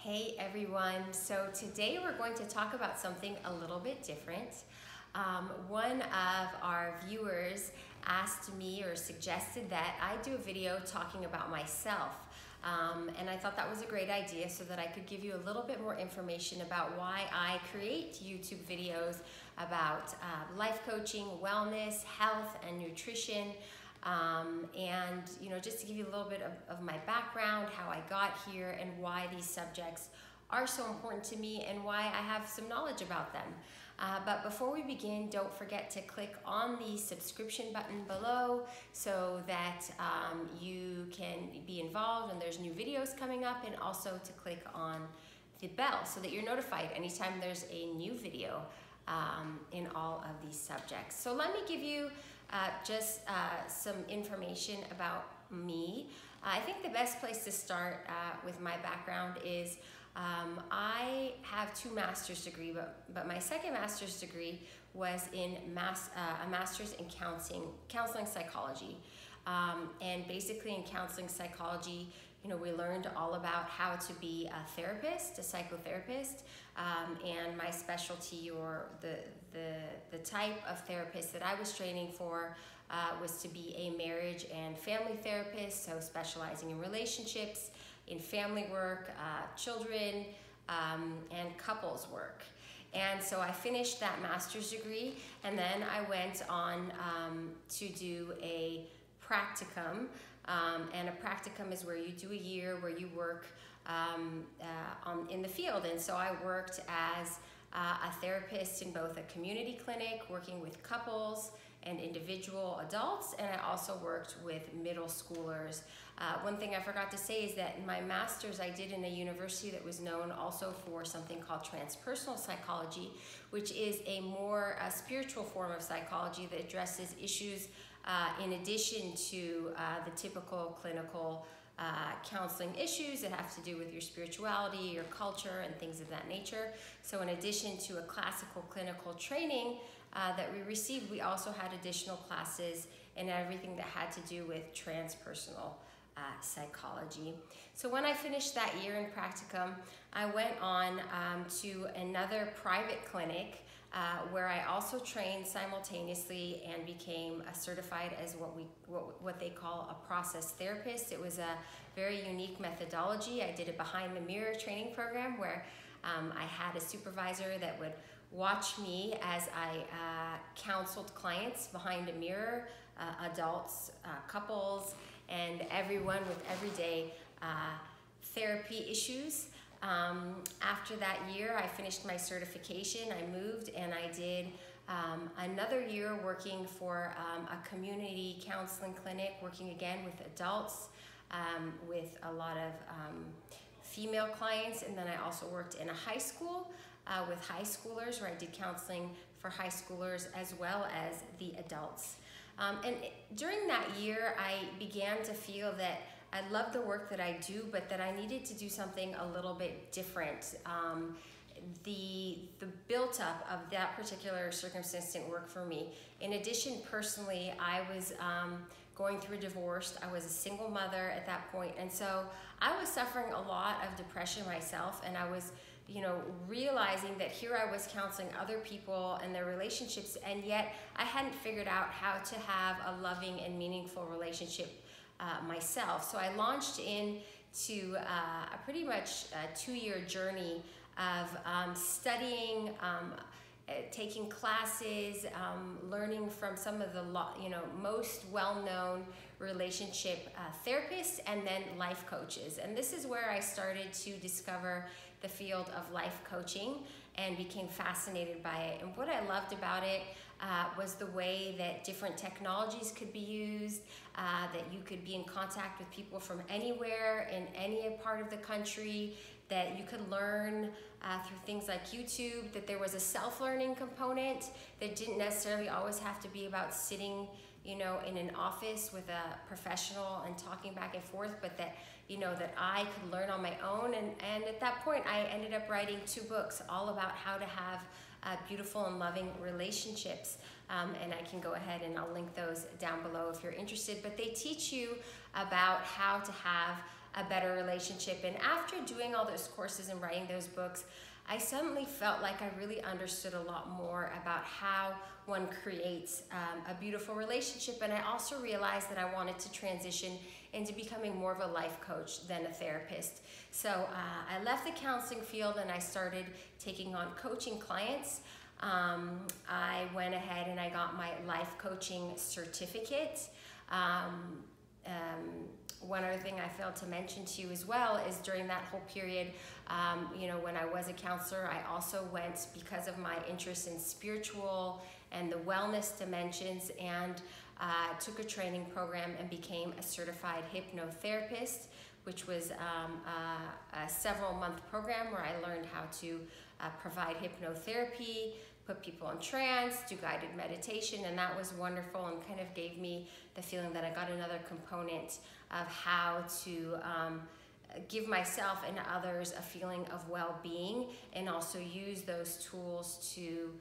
Hey everyone, so today we're going to talk about something a little bit different. One of our viewers asked me or suggested that I do a video talking about myself. And I thought that was a great idea so that I could give you a little bit more information about why I create YouTube videos about life coaching, wellness, health, and nutrition. And just to give you a little bit of my background, how I got here, and why these subjects are so important to me and why I have some knowledge about them. But before we begin, don't forget to click on the subscription button below so that you can be involved when there's new videos coming up, and also to click on the bell so that you're notified anytime there's a new video in all of these subjects. So let me give you just some information about me. I think the best place to start with my background is I have two master's degrees, but my second master's degree was in a master's in counseling psychology. And basically in counseling psychology, we learned all about how to be a therapist, a psychotherapist, and my specialty, or the type of therapist that I was training for, was to be a marriage and family therapist, so specializing in relationships, in family work, children, and couples work. And so I finished that master's degree, and then I went on to do a practicum. And a practicum is where you do a year where you work in the field. And so I worked as a therapist in both a community clinic, working with couples and individual adults, and I also worked with middle schoolers. One thing I forgot to say is that my master's I did in a university that was known also for something called transpersonal psychology, which is a more spiritual form of psychology that addresses issues in addition to the typical clinical counseling issues that have to do with your spirituality, your culture, and things of that nature. So in addition to a classical clinical training that we received, we also had additional classes and everything that had to do with transpersonal psychology. So when I finished that year in practicum, I went on to another private clinic where I also trained simultaneously and became certified as what they call a process therapist. It was a very unique methodology. I did a behind the mirror training program where I had a supervisor that would watch me as I counseled clients behind a mirror, adults, couples, and everyone with everyday therapy issues. After that year, I finished my certification. I moved and I did another year working for a community counseling clinic, working again with adults, with a lot of female clients. And then I also worked in a high school with high schoolers, where I did counseling for high schoolers as well as the adults. And during that year, I began to feel that I loved the work that I do, but that I needed to do something a little bit different. The built-up of that particular circumstance didn't work for me. In addition, personally, I was going through a divorce. I was a single mother at that point, and so I was suffering a lot of depression myself, and I was realizing that here I was counseling other people and their relationships, and yet I hadn't figured out how to have a loving and meaningful relationship myself. So I launched into a pretty much 2-year journey of studying, taking classes, learning from some of the most well-known relationship therapists and then life coaches. And this is where I started to discover the field of life coaching and became fascinated by it. And what I loved about it was the way that different technologies could be used, that you could be in contact with people from anywhere in any part of the country, that you could learn through things like YouTube, that there was a self-learning component that didn't necessarily always have to be about sitting in an office with a professional and talking back and forth, but that that I could learn on my own. And at that point, I ended up writing 2 books all about how to have beautiful and loving relationships. And I can go ahead and I'll link those down below if you're interested. But they teach you about how to have a better relationship. And after doing all those courses and writing those books, I suddenly felt like I really understood a lot more about how one creates a beautiful relationship. And I also realized that I wanted to transition into becoming more of a life coach than a therapist. So I left the counseling field and I started taking on coaching clients. I went ahead and I got my life coaching certificate. One other thing I failed to mention to you as well is during that whole period, when I was a counselor, I also went, because of my interest in spiritual and the wellness dimensions, and took a training program and became a certified hypnotherapist, which was a several-month program where I learned how to provide hypnotherapy, put people in trance, do guided meditation, and that was wonderful and kind of gave me the feeling that I got another component of how to give myself and others a feeling of well-being, and also use those tools to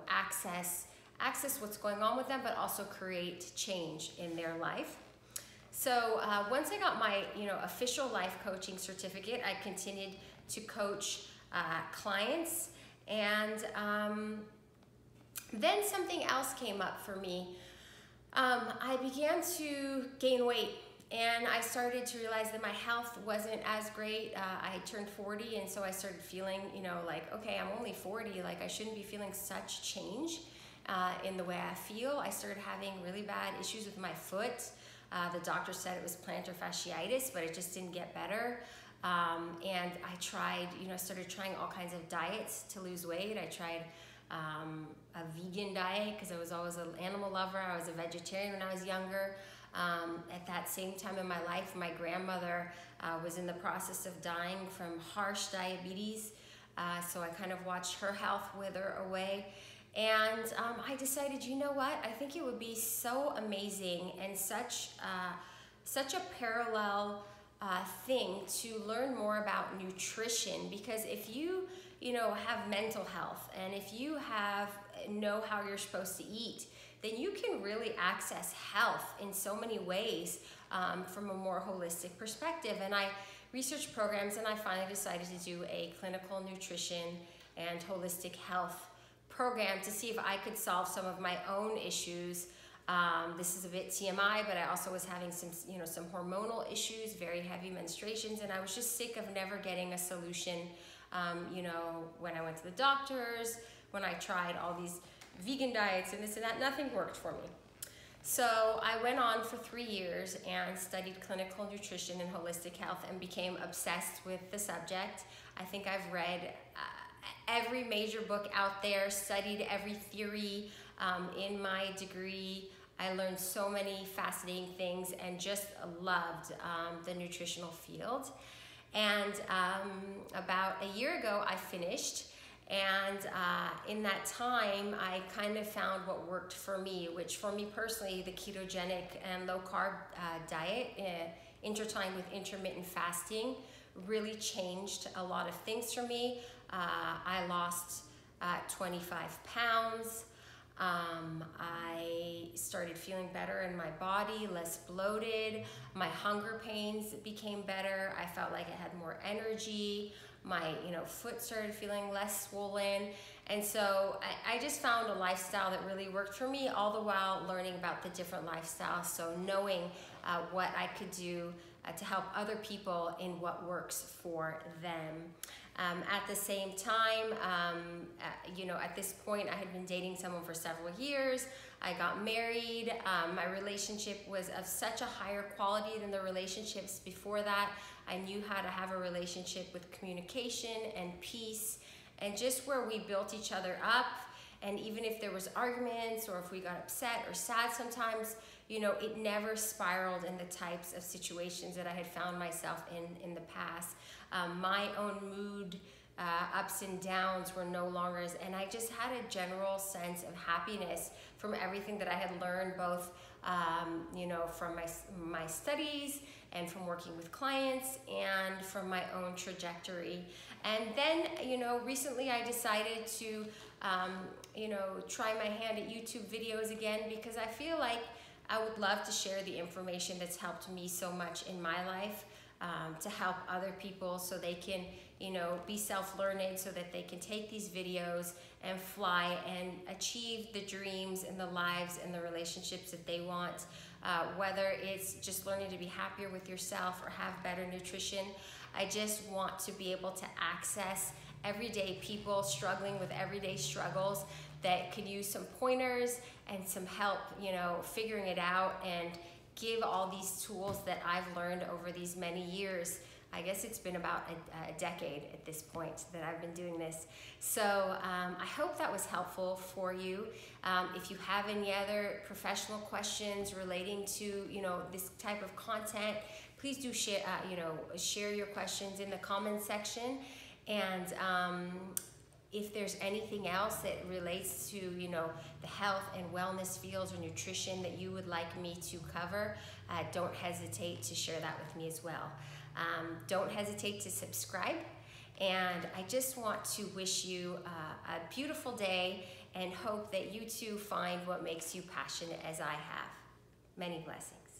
access what's going on with them, but also create change in their life. So once I got my official life coaching certificate, I continued to coach clients, and then something else came up for me. I began to gain weight, and I started to realize that my health wasn't as great. I turned 40, and so I started feeling, like, okay, I'm only 40, like I shouldn't be feeling such change in the way I feel. I started having really bad issues with my foot. The doctor said it was plantar fasciitis, but it just didn't get better. And I tried, started trying all kinds of diets to lose weight. I tried a vegan diet because I was always an animal lover. I was a vegetarian when I was younger. At that same time in my life, my grandmother was in the process of dying from harsh diabetes. So I kind of watched her health wither away. And I decided, you know what? I think it would be so amazing and such a parallel thing to learn more about nutrition, because if you have mental health, and if you know how you're supposed to eat, then you can really access health in so many ways from a more holistic perspective. And I researched programs, and I finally decided to do a clinical nutrition and holistic health program to see if I could solve some of my own issues. This is a bit TMI, but I also was having some hormonal issues, very heavy menstruations, and I was just sick of never getting a solution. When I went to the doctors, when I tried all these vegan diets and this and that, nothing worked for me. So I went on for 3 years and studied clinical nutrition and holistic health and became obsessed with the subject. I think I've read every major book out there, studied every theory in my degree. I learned so many fascinating things and just loved the nutritional field. And about a year ago, I finished. And in that time, I kind of found what worked for me, which for me personally, the ketogenic and low carb diet intertwined with intermittent fasting really changed a lot of things for me. I lost 25 pounds. I started feeling better in my body, less bloated. My hunger pains became better. I felt like I had more energy. My foot started feeling less swollen. And so I just found a lifestyle that really worked for me, all the while learning about the different lifestyles. So knowing what I could do to help other people in what works for them. At the same time, at this point, I had been dating someone for several years. I got married. My relationship was of such a higher quality than the relationships before that. I knew how to have a relationship with communication and peace, and just where we built each other up. And even if there was arguments or if we got upset or sad sometimes, it never spiraled in the types of situations that I had found myself in the past. My own mood ups and downs were no longer and I just had a general sense of happiness from everything that I had learned, both from my studies and from working with clients and from my own trajectory. And then, recently I decided to, try my hand at YouTube videos again, because I feel like I would love to share the information that's helped me so much in my life, to help other people so they can, be self-learning, so that they can take these videos and fly and achieve the dreams and the lives and the relationships that they want. Whether it's just learning to be happier with yourself or have better nutrition, I just want to be able to access everyday people struggling with everyday struggles that could use some pointers and some help, figuring it out, and give all these tools that I've learned over these many years. I guess it's been about a decade at this point that I've been doing this. So I hope that was helpful for you. If you have any other professional questions relating to, this type of content, please do share, share your questions in the comments section. And if there's anything else that relates to, the health and wellness fields or nutrition that you would like me to cover, don't hesitate to share that with me as well. Don't hesitate to subscribe. And I just want to wish you a beautiful day and hope that you too find what makes you passionate as I have. Many blessings.